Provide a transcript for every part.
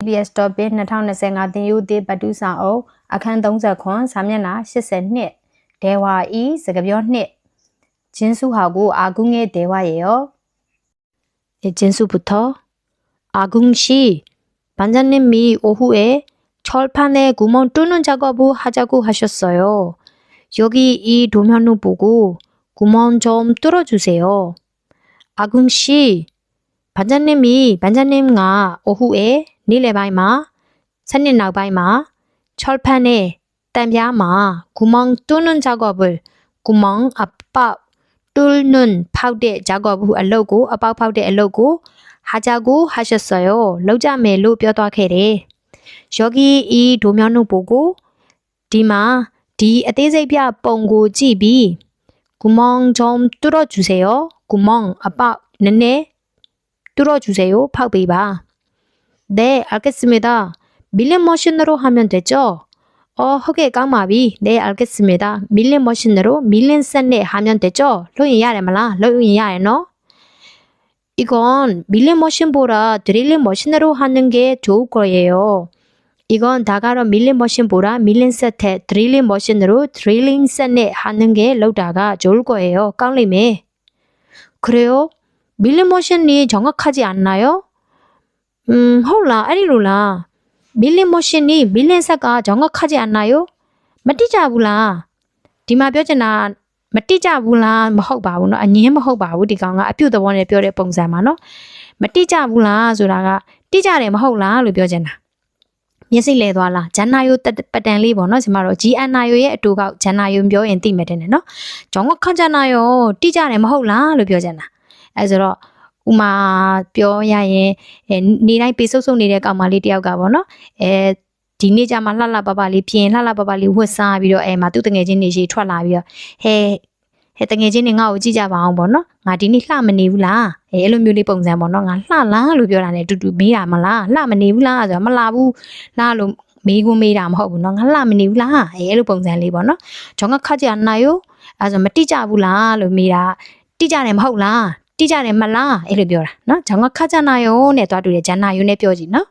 EPS topic 2025သင်ယူသည့်ပတ်တူးဆောင်အုပ်အခန်း30ခွန်စာမျက်နှာ82ဒေဝါဤစကားပြောနှစ်ဂျင်းစုဟာကိုအာဂုငဲဒေဝါရေယော진수부터 아궁씨 반장님이 오후에 철판에 구멍 뚫는 작업을 하자고 하셨어요. 여기 이 도면을 보고 구멍 좀 뚫어주세요. 아궁씨 반장님과 오후에 니레바이마 산린나바이마 철판에 땀야마 구멍 뚫는 작업을 구멍 압박 뚫는 파우대 작업을 알려고 압박 파우대 알려고 하자고 하셨어요. 러자멜로 뼈다케래. 여기 이 도면을 보고 디마 디 아떼세비아 뻥고 집이 구멍 좀 뚫어주세요. 구멍 압박 네네 뚫어주세요. 파우베이바. 네 알겠습니다. 밀린 머신으로 하면 되죠? 허게 까마비. 네 알겠습니다. 밀린 머신으로 밀린 셋네 하면 되죠? 로인 야래 말라. 로인 야래 너? 이건 밀린 머신보다 드릴링 머신으로 하는 게 좋을 거예요. 이건 다가로 밀린 머신보다 밀린 셋에 드릴링 머신으로 드릴링 셋네 하는 게 로다가 좋을 거예요. 깡리메. 그래요? 밀린 머신이 정확하지 않나요? 홀라 아니로라. 밀린 머신이 밀린 셋가 정확하지 않나요? 맞디자불라. 디마 뼈잖아. 맞디자불라 뭐 봐보노 아니 뭐 봐보 디가가အပြုတ်သဘောနဲ့ပြောတဲ့ပုံစံမှာနော်မတိကြဘူးလားဆိုတာကတိကြတယ်မဟုတ်လားလို့ပြောချင်တာမျက်စိလဲသွားလားဂျန်နာယိုပတ်တန်လေးပေါ့နော်ဒီမှာတော့ GNIO ရဲ့အတူကောက်ဂျန်နာယိုပြောရင်သိမယ်တဲ့နော်ကျောင်းကခန့်ဂျန်နာယိုတိကြတယ်မဟုတ်လားလို့ပြောချင်တာအဲဆိုတော့ဥမာပြောရရင်နေတိုင်းပေဆုပ်ဆုပ်နေတဲ့ကောင်မလေးတယောက်ကပေါ့နော်ဒီနေ့ကျမှလှလှပပလေးပြင်လှလှပပလေးဝတ်စားပြီးတော့မှာသူတငယ်ချင်းနေရှိထွက်လာပြီးတော့ဟဲတငယ်ချင်းတွေငါ့ကိုကြည့်ကြပါအောင်ပေါ့နော်ငါဒီနေ့လှမနေဘူးလားအဲ့လိုမျိုးလေးပုံစံပေါ့နော်ငါလှလားလို့ပြောတာ ਨੇ တူတူမေးတာမလားလှမနေဘူးလားဆိုတော့မလှဘူးလှလို့မေးခွန်းမေးတာမဟုတ်ဘူးနော်ငါလှမနေဘူးလားအဲ့လိုပုံစံလေးပေါ့နော်ဂျောင်းကခတ်ကြနာယောအဲ့ဆိုမတိကြဘူးလားလို့မေးတာတိကြတယ်မဟုတ်လားတိကြတယ်မလားအဲ့လိုပြောတာနော်ဂျောင်းကခတ်ကြနာယောနဲ့တွားတူတယ်ဂျန်နာယောနဲ့ပြောကြည့်နော်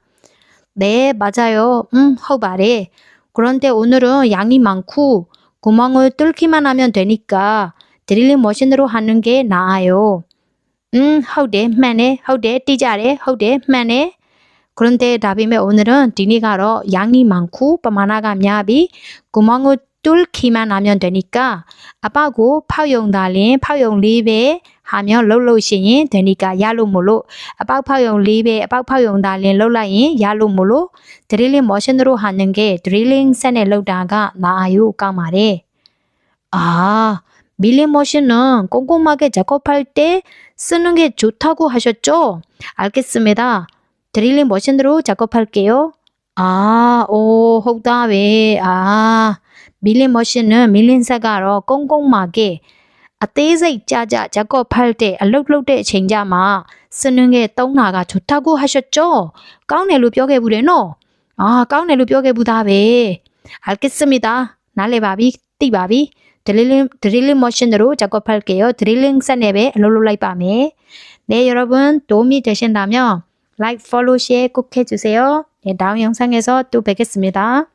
네, 맞아요. 허바래. 그런데 오늘은 양이 많고 구멍을 뚫기만 하면 되니까 드릴링 머신으로 하는 게 나아요. 허대, 매네, 허대, 띠자래, 허대, 매네. 그런데 다음에 오늘은 디니가로 양이 많고 빠마나가 냐비 구멍을 뚫기만 하면 되니까 아빠고 파용 달린 파용 리베 하면 롤로시인 되니까 야로몰로 아빠 파용 리베 아빠 파용 달린 롤라인 야로몰로 드릴링 머신으로 하는 게 드릴링 셋에 로다가 나아요 까마래. 아 밀링 머신은 꼼꼼하게 작업할 때 쓰는 게 좋다고 하셨죠? 알겠습니다. 드릴링 머신으로 작업할게요. 오ဟုတ်သားပဲ 밀린 머신은 밀린 사가로 꼼꼼하게 아떼색 짜자 작업할 때 알록록대 쟁자마 쓰는 게 떡나가 좋다고 하셨죠? 까운애로 뼈게 부래노? 까운애로 뼈게 부다베. 알겠습니다. 날래바비 띠바비 드릴링 머신으로 작업할게요. 드릴링 산앱에 롤롤라이밤에. 네 여러분 도움이 되신다면 like, follow, share 꼭 해주세요. 네, 다음 영상에서 또 뵙겠습니다.